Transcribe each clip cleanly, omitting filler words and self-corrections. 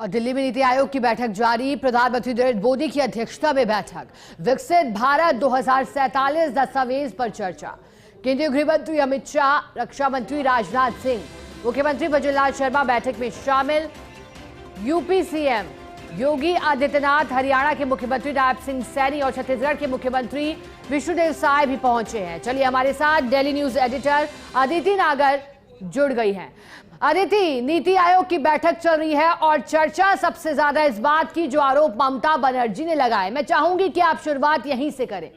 और दिल्ली में नीति आयोग की बैठक जारी। प्रधानमंत्री नरेंद्र मोदी की अध्यक्षता में बैठक। विकसित भारत 2047 दस्तावेज पर चर्चा। केंद्रीय गृह मंत्री अमित शाह, रक्षा मंत्री राजनाथ सिंह, मुख्यमंत्री भजनलाल शर्मा बैठक में शामिल। यूपी सीएम योगी आदित्यनाथ, हरियाणा के मुख्यमंत्री नायब सिंह सैनी और छत्तीसगढ़ के मुख्यमंत्री विष्णुदेव साय भी पहुंचे हैं। चलिए हमारे साथ डेली न्यूज एडिटर अदिति नागर जुड़ गई हैं। अदिति, नीति आयोग की बैठक चल रही है और चर्चा सबसे ज्यादा इस बात की जो आरोप ममता बनर्जी ने लगाए। मैं चाहूंगी कि आप शुरुआत यहीं से करें।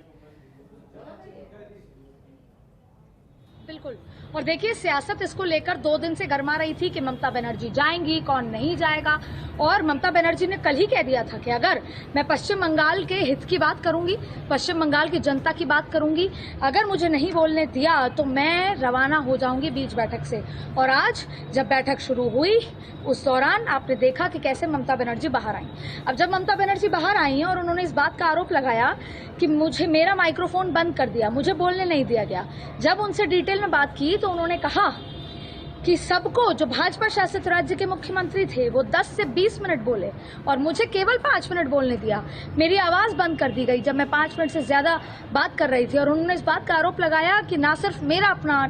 बिल्कुल, और देखिए सियासत इसको लेकर 2 दिन से गरमा रही थी कि ममता बनर्जी जाएंगी, कौन नहीं जाएगा। और ममता बनर्जी ने कल ही कह दिया था कि अगर मैं पश्चिम बंगाल के हित की बात करूंगी, पश्चिम बंगाल की जनता की बात करूंगी, अगर मुझे नहीं बोलने दिया तो मैं रवाना हो जाऊंगी बीच बैठक से। और आज जब बैठक शुरू हुई उस दौरान आपने देखा कि कैसे ममता बनर्जी बाहर आई। अब जब ममता बनर्जी बाहर आई और उन्होंने इस बात का आरोप लगाया कि मेरा माइक्रोफोन बंद कर दिया, मुझे बोलने नहीं दिया गया। जब उनसे डिटेल में बात की तो उन्होंने कहा कि सबको, जो भाजपा शासित राज्य के मुख्यमंत्री थे, वो 10 से 20 मिनट बोले और मुझे केवल 5 मिनट बोलने दिया। मेरी आवाज बंद कर दी गई जब मैं 5 मिनट से ज्यादा बात कर रही थी। और उन्होंने इस बात का आरोप लगाया कि ना सिर्फ मेरा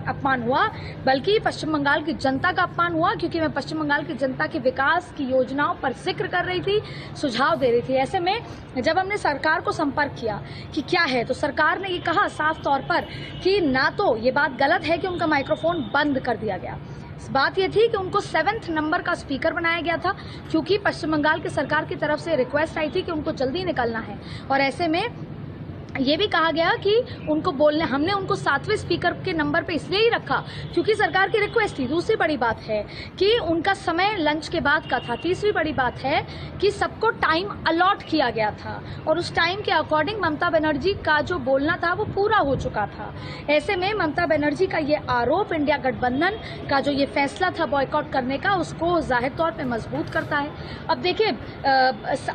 अपमान हुआ बल्कि पश्चिम बंगाल की जनता का अपमान हुआ, क्योंकि मैं पश्चिम बंगाल की जनता के विकास की योजनाओं पर जिक्र कर रही थी, सुझाव दे रही थी। ऐसे में जब हमने सरकार को संपर्क किया कि क्या है, तो सरकार ने ये कहा साफ तौर पर कि ना तो ये बात गलत है कि उनका माइक्रोफोन बंद कर दिया गया। बात यह थी कि उनको 7th नंबर का स्पीकर बनाया गया था, क्योंकि पश्चिम बंगाल की सरकार की तरफ से रिक्वेस्ट आई थी कि उनको जल्दी निकलना है। और ऐसे में ये भी कहा गया कि उनको बोलने, हमने उनको 7वें स्पीकर के नंबर पे इसलिए ही रखा क्योंकि सरकार की रिक्वेस्ट थी। दूसरी बड़ी बात है कि उनका समय लंच के बाद का था। तीसरी बड़ी बात है कि सबको टाइम अलॉट किया गया था और उस टाइम के अकॉर्डिंग ममता बनर्जी का जो बोलना था वो पूरा हो चुका था। ऐसे में ममता बनर्जी का ये आरोप इंडिया गठबंधन का जो ये फैसला था बॉयकॉट करने का, उसको जाहिर तौर पर मजबूत करता है। अब देखिए,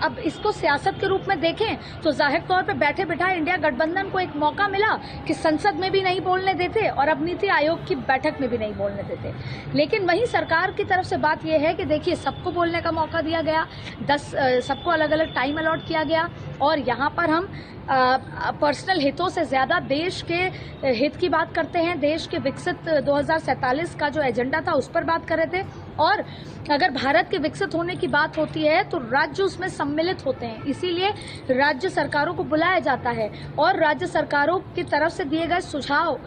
अब इसको सियासत के रूप में देखें तो जाहिर तौर पर बैठे बिठाए गठबंधन को एक मौका मिला कि संसद में भी नहीं बोलने देते और अब नीति आयोग की बैठक में भी नहीं बोलने देते। लेकिन वहीं सरकार की तरफ से बात यह है कि देखिए सबको बोलने का मौका दिया गया, 10 सबको अलग अलग टाइम अलॉट किया गया और यहाँ पर हम पर्सनल हितों से ज़्यादा देश के हित की बात करते हैं। देश के विकसित 2047 का जो एजेंडा था उस पर बात कर रहे थे। और अगर भारत के विकसित होने की बात होती है तो राज्य उसमें सम्मिलित होते हैं, इसीलिए राज्य सरकारों को बुलाया जाता है और राज्य सरकारों की तरफ से दिए गए सुझाव,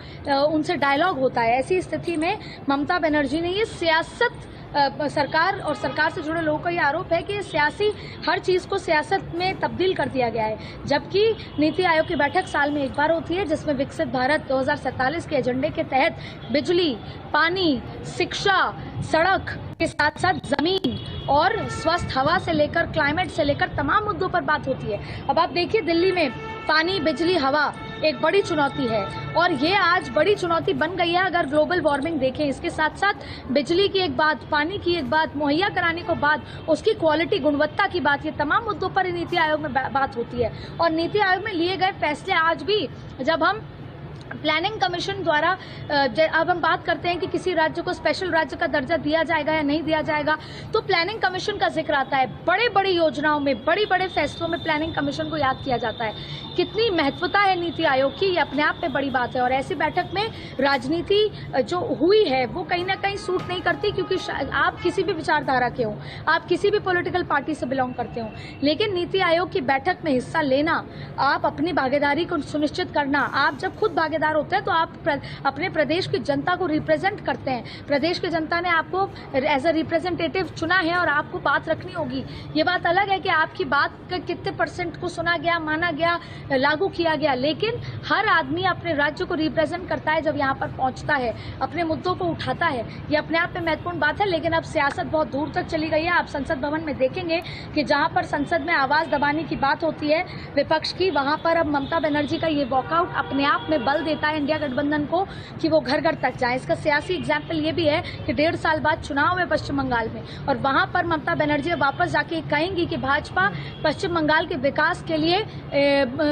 उनसे डायलॉग होता है। ऐसी स्थिति में ममता बनर्जी ने ये सियासत, सरकार और सरकार से जुड़े लोगों का ये आरोप है कि सियासी हर चीज़ को सियासत में तब्दील कर दिया गया है, जबकि नीति आयोग की बैठक साल में एक बार होती है जिसमें विकसित भारत 2047 के एजेंडे के तहत बिजली, पानी, शिक्षा, सड़क के साथ साथ जमीन और स्वस्थ हवा से लेकर क्लाइमेट से लेकर तमाम मुद्दों पर बात होती है। अब आप देखिए दिल्ली में पानी, बिजली, हवा एक बड़ी चुनौती है और ये आज बड़ी चुनौती बन गई है अगर ग्लोबल वार्मिंग देखें। इसके साथ साथ बिजली की एक बात, पानी की एक बात, मुहैया कराने को बात, उसकी क्वालिटी, गुणवत्ता की बात, ये तमाम मुद्दों पर नीति आयोग में बात होती है। और नीति आयोग में लिए गए फैसले आज भी, जब हम प्लानिंग कमीशन द्वारा अब हम बात करते हैं कि किसी राज्य को स्पेशल राज्य का दर्जा दिया जाएगा या नहीं दिया जाएगा, तो प्लानिंग कमीशन का जिक्र आता है। बड़े बड़ी योजनाओं में, बड़े बड़े फैसलों में प्लानिंग कमीशन को याद किया जाता है। कितनी महत्वता है नीति आयोग की, ये अपने आप में बड़ी बात है। और ऐसी बैठक में राजनीति जो हुई है वो कहीं ना कहीं सूट नहीं करती, क्योंकि आप किसी भी विचारधारा के हों, आप किसी भी पॉलिटिकल पार्टी से बिलोंग करते हों, लेकिन नीति आयोग की बैठक में हिस्सा लेना, आप अपनी भागीदारी को सुनिश्चित करना, आप जब खुद भागीदार होते हैं तो आप अपने प्रदेश की जनता को रिप्रेजेंट करते हैं। प्रदेश की जनता ने आपको एज अ रिप्रेजेंटेटिव चुना है और आपको बात रखनी होगी। ये बात अलग है कि आपकी बात का कितने % को सुना गया, माना गया, लागू किया गया, लेकिन हर आदमी अपने राज्य को रिप्रेजेंट करता है जब यहाँ पर पहुँचता है, अपने मुद्दों को उठाता है। ये अपने आप में महत्वपूर्ण बात है। लेकिन अब सियासत बहुत दूर तक चली गई है। आप संसद भवन में देखेंगे कि जहाँ पर संसद में आवाज़ दबाने की बात होती है विपक्ष की, वहाँ पर अब ममता बनर्जी का ये वॉकआउट अपने आप में बल देता है इंडिया गठबंधन को कि वो घर घर तक जाए। इसका सियासी एग्जाम्पल ये भी है कि 1.5 साल बाद चुनाव है पश्चिम बंगाल में, और वहां पर ममता बनर्जी वापस जाके कहेंगी कि भाजपा पश्चिम बंगाल के विकास के लिए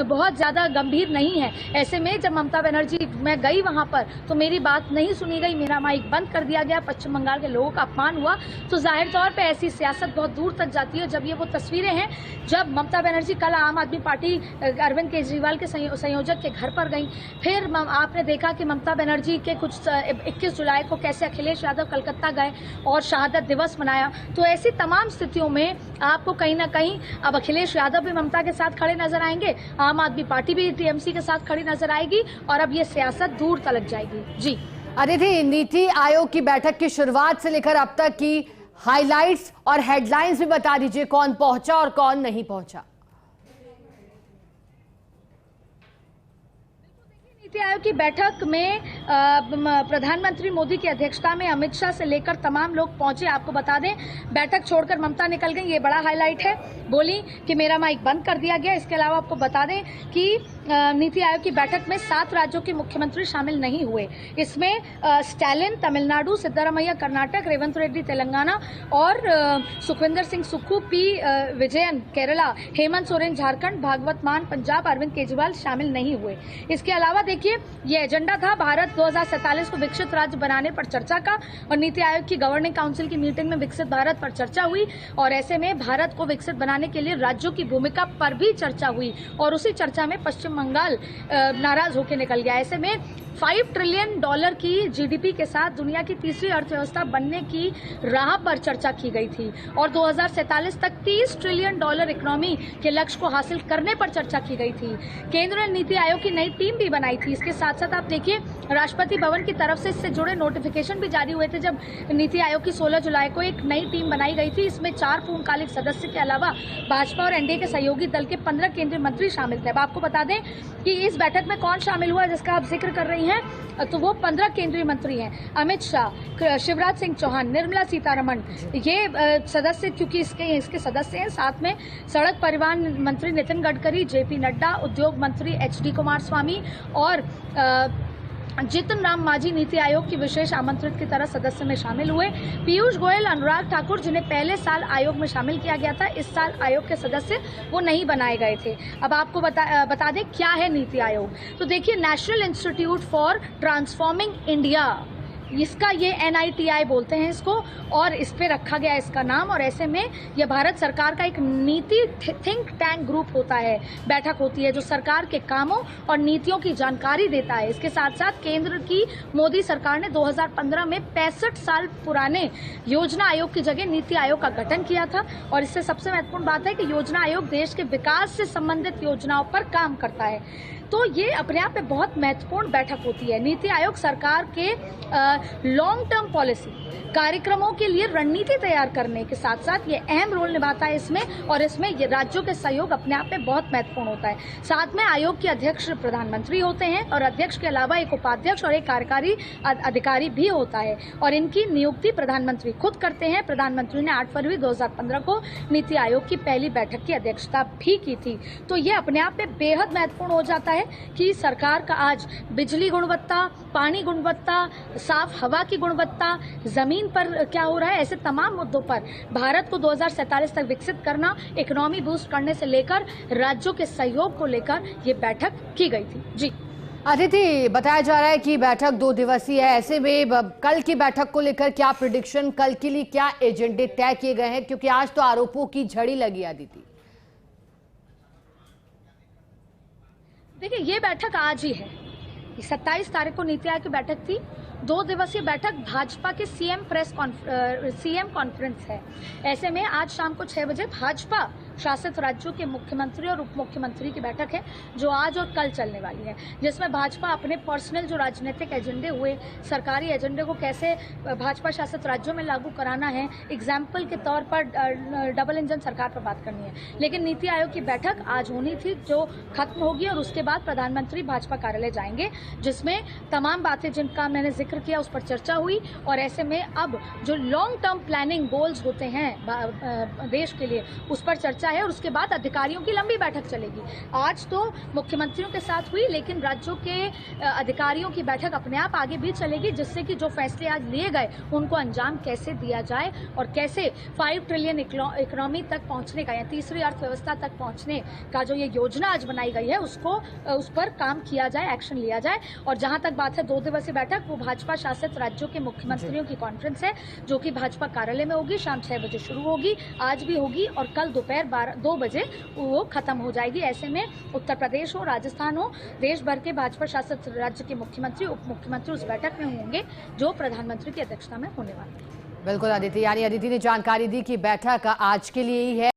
बहुत ज़्यादा गंभीर नहीं है। ऐसे में जब ममता बनर्जी, मैं गई वहां पर तो मेरी बात नहीं सुनी गई, मेरा माइक बंद कर दिया गया, पश्चिम बंगाल के लोगों का अपमान हुआ, तो जाहिर तौर पे ऐसी सियासत बहुत दूर तक जाती है। जब ये वो तस्वीरें हैं जब ममता बनर्जी कल आम आदमी पार्टी अरविंद केजरीवाल के संयोजक के घर पर गई, फिर आपने देखा कि ममता बनर्जी के कुछ 21 जुलाई को कैसे अखिलेश यादव कलकत्ता गए और शहादत दिवस मनाया। तो ऐसी तमाम स्थितियों में आपको कहीं ना कहीं अब अखिलेश यादव भी ममता के साथ खड़े नजर आएंगे, आम आदमी पार्टी भी टीएमसी के साथ खड़ी नजर आएगी, और अब ये सियासत दूर तलक जाएगी। जी अदिति, नीति आयोग की बैठक की शुरुआत से लेकर अब तक की हाइलाइट्स और हेडलाइंस भी बता दीजिए, कौन पहुंचा और कौन नहीं पहुंचा। नीति आयोग की बैठक में प्रधानमंत्री मोदी की अध्यक्षता में अमित शाह से लेकर तमाम लोग पहुंचे। आपको बता दें, बैठक छोड़कर ममता निकल गई, ये बड़ा हाईलाइट है। बोली कि मेरा माइक बंद कर दिया गया। इसके अलावा आपको बता दें कि नीति आयोग की बैठक में 7 राज्यों के मुख्यमंत्री शामिल नहीं हुए। इसमें स्टालिन तमिलनाडु, सिद्धरामैया कर्नाटक, रेवंत रेड्डी तेलंगाना और सुखविंदर सिंह सुक्खू, पी विजयन केरला, हेमंत सोरेन झारखंड, भागवत मान पंजाब, अरविंद केजरीवाल शामिल नहीं हुए। इसके अलावा देखिए, ये एजेंडा था भारत 2047 को विकसित राज्य बनाने पर चर्चा का, और नीति आयोग की गवर्निंग काउंसिल की मीटिंग में विकसित भारत पर चर्चा हुई, और ऐसे में भारत को विकसित बनाने के लिए राज्यों की भूमिका पर भी चर्चा हुई, और उसी चर्चा में पश्चिम बंगाल नाराज होकर निकल गया। ऐसे में $5 ट्रिलियन की जीडीपी के साथ दुनिया की तीसरी अर्थव्यवस्था बनने की राह पर चर्चा की गई थी, और 2047 तक $30 ट्रिलियन इकोनॉमी के लक्ष्य को हासिल करने पर चर्चा की गई थी। केंद्र ने नीति आयोग की नई टीम भी बनाई थी। इसके साथ साथ आप देखिए, राष्ट्रपति भवन की तरफ से इससे जुड़े नोटिफिकेशन भी जारी हुए थे जब नीति आयोग की 16 जुलाई को एक नई टीम बनाई गई थी। इसमें 4 पूर्णकालिक सदस्य के अलावा भाजपा और एनडीए के सहयोगी दल के 15 केंद्रीय मंत्री शामिल थे। अब आपको बता दें कि इस बैठक में कौन शामिल हुआ जिसका आप जिक्र कर रही हैं, तो वो 15 केंद्रीय मंत्री हैं। अमित शाह, शिवराज सिंह चौहान, निर्मला सीतारमण, ये सदस्य क्योंकि इसके सदस्य हैं। साथ में सड़क परिवहन मंत्री नितिन गडकरी, जेपी नड्डा, उद्योग मंत्री एचडी कुमार स्वामी और जितन राम मांझी नीति आयोग की विशेष आमंत्रित की तरह सदस्य में शामिल हुए। पीयूष गोयल, अनुराग ठाकुर, जिन्हें पहले साल आयोग में शामिल किया गया था, इस साल आयोग के सदस्य वो नहीं बनाए गए थे। अब आपको बता दें क्या है नीति आयोग। तो देखिए, national institute for transforming India, इसका ये NITI बोलते हैं इसको, और इस पे रखा गया इसका नाम। और ऐसे में यह भारत सरकार का एक नीति थिंक टैंक ग्रुप होता है, बैठक होती है जो सरकार के कामों और नीतियों की जानकारी देता है। इसके साथ साथ केंद्र की मोदी सरकार ने 2015 में 65 साल पुराने योजना आयोग की जगह नीति आयोग का गठन किया था, और इससे सबसे महत्वपूर्ण बात है कि योजना आयोग देश के विकास से संबंधित योजनाओं पर काम करता है। तो ये अपने आप में बहुत महत्वपूर्ण बैठक होती है। नीति आयोग सरकार के लॉन्ग टर्म पॉलिसी कार्यक्रमों के लिए रणनीति तैयार करने के साथ साथ ये अहम रोल निभाता है इसमें, और इसमें ये राज्यों के सहयोग अपने आप में बहुत महत्वपूर्ण होता है। साथ में आयोग के अध्यक्ष प्रधानमंत्री होते हैं, और अध्यक्ष के अलावा एक उपाध्यक्ष और एक कार्यकारी अधिकारी भी होता है, और इनकी नियुक्ति प्रधानमंत्री खुद करते हैं। प्रधानमंत्री ने 8 फरवरी 2015 को नीति आयोग की पहली बैठक की अध्यक्षता भी की थी। तो ये अपने आप में बेहद महत्वपूर्ण हो जाता है कि सरकार का आज बिजली गुणवत्ता, पानी गुणवत्ता, साफ हवा की गुणवत्ता, जमीन पर क्या हो रहा है, ऐसे तमाम मुद्दों पर भारत को 2047 तक विकसित करना, इकोनॉमी बूस्ट करने से लेकर राज्यों के सहयोग को लेकर ये बैठक की गई थी। जी अदिति, बताया जा रहा है कि बैठक 2 दिवसीय है। ऐसे में कल की बैठक को लेकर क्या प्रेडिक्शन, कल के लिए क्या एजेंडे तय किए गए हैं, क्योंकि आज तो आरोपों की झड़ी लगी। अदिति, देखिए, ये बैठक आज ही है। 27 तारीख को नीति आयोग की बैठक थी। 2 दिवसीय बैठक भाजपा के सीएम कॉन्फ्रेंस है। ऐसे में आज शाम को 6 बजे भाजपा शासित राज्यों के मुख्यमंत्री और उप मुख्यमंत्री की बैठक है, जो आज और कल चलने वाली है, जिसमें भाजपा अपने पर्सनल जो राजनीतिक एजेंडे हुए, सरकारी एजेंडे को कैसे भाजपा शासित राज्यों में लागू कराना है, एग्जाम्पल के तौर पर डबल इंजन सरकार पर बात करनी है। लेकिन नीति आयोग की बैठक आज होनी थी, जो खत्म होगी, और उसके बाद प्रधानमंत्री भाजपा कार्यालय जाएंगे, जिसमें तमाम बातें जिनका मैंने जिक्र किया उस पर चर्चा हुई। और ऐसे में अब जो लॉन्ग टर्म प्लानिंग गोल्स होते हैं देश के लिए, उस पर चर्चा है और उसके बाद अधिकारियों की लंबी बैठक चलेगी। आज तो मुख्यमंत्रियों के साथ हुई, लेकिन राज्यों के अधिकारियों की बैठक अपने आप आगे भी चलेगी, जिससे कि जो फैसले आज लिए गए उनको अंजाम कैसे दिया जाए और कैसे 5 ट्रिलियन इकोनॉमी तक पहुंचने का या तीसरी अर्थव्यवस्था तक पहुंचने का जो ये योजना आज बनाई गई है उस पर काम किया जाए, एक्शन लिया जाए। और जहां तक बात है 2 दिवसीय बैठक, वो भाजपा शासित राज्यों के मुख्यमंत्रियों की कॉन्फ्रेंस है जो कि भाजपा कार्यालय में होगी, शाम 6 बजे शुरू होगी, आज भी होगी और कल दोपहर 2 बजे वो खत्म हो जाएगी। ऐसे में उत्तर प्रदेश हो, राजस्थान हो, देश भर के भाजपा शासित राज्य के मुख्यमंत्री, उप मुख्यमंत्री उस बैठक में होंगे जो प्रधानमंत्री की अध्यक्षता में होने वाली है। बिल्कुल अदिति, यानी अदिति ने जानकारी दी कि बैठक आज के लिए ही है।